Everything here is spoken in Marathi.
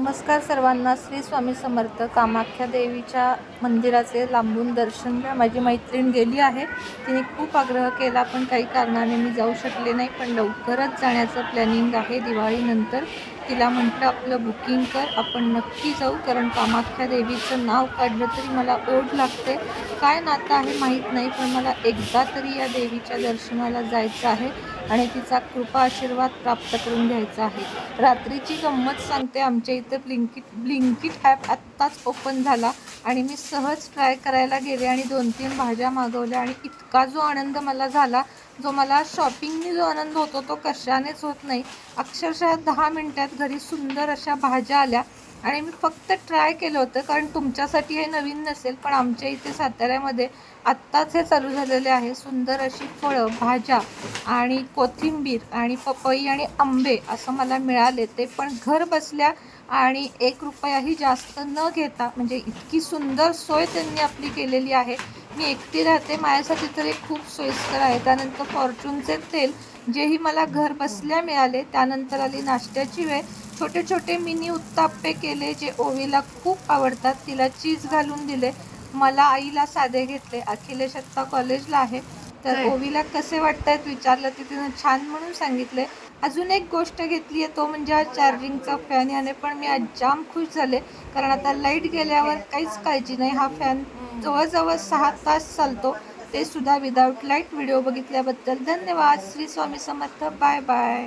नमस्कार सर्वांना. श्री स्वामी समर्थ. कामाख्या देवीच्या मंदिराचे लांबून दर्शन घ्या. माझी मैत्रीण गेली आहे. तिने खूप आग्रह केला पण काही कारणाने मी जाऊ शकले नाही. पण लवकरच जाण्याचं प्लॅनिंग आहे. दिवाळीनंतर तिला म्हटलं आपलं बुकिंग कर, आपण नक्की जाऊ. कारण कामाख्या देवीचं नाव काढलं तरी मला ओढ लागते. काय नातं आहे माहीत नाही, पण मला एकदा तरी या देवीच्या दर्शनाला जायचं आहे आणि तिचा कृपा आशीर्वाद प्राप्त करून घ्यायचा आहे. रात्रीची गंमत सांगते. आमच्या इथं ब्लिंकिट ॲप आत्ताच ओपन झाला आणि मी सहज ट्राय करायला गेले आणि 2-3 भाज्या मागवल्या आणि इतका जो आनंद मला झाला, जो मला शॉपिंगनी जो आनंद होतो तो कशानेच होत नाही. अक्षरशः 10 मिनिटात घरी सुंदर अशा भाज्या आल्या आणि मी फक्त ट्राय केलं होतं. कारण तुमच्यासाठी हे नवीन नसेल, पण आमच्या इथे साताऱ्यामध्ये आत्ताच हे चालू झालेले आहे. सुंदर अशी फळं, भाज्या आणि कोथिंबीर आणि पपई आणि आंबे असं मला मिळाले. ते पण घर बसल्या आणि 1 रुपयाही जास्त न घेता. म्हणजे इतकी सुंदर सोय त्यांनी आपली केलेली आहे. मी एकटी राहते, माझ्यासाठी तर हे खूप सोयीस्कर आहे. त्यानंतर फॉर्च्यूनचे तेल, जेही मला घर बसल्या मिळाले. त्यानंतर आली नाश्त्याची वेळ. छोटे छोटे मिनी उत्ताप्पे केले, जे ओवीला खूप आवडतात. तिला चीज घालून दिले. मला आईला साधे घेतले. अखिलेश आत्ता कॉलेजला आहे, तर ओवीला कसे वाटतात विचारलं, ते तिनं छान म्हणून सांगितले. अजून एक गोष्ट घेतली आहे, तो म्हणजे हा चार्जिंगचा फॅन. याने पण मी आज जाम खुश झाले, कारण आता लाईट गेल्यावर काहीच काळजी नाही. हा फॅन जवळजवळ 6 तास चालतो, ते सुद्धा विदाऊट लाईट. व्हिडिओ बघितल्याबद्दल धन्यवाद. श्री स्वामी समर्थ. Bye bye.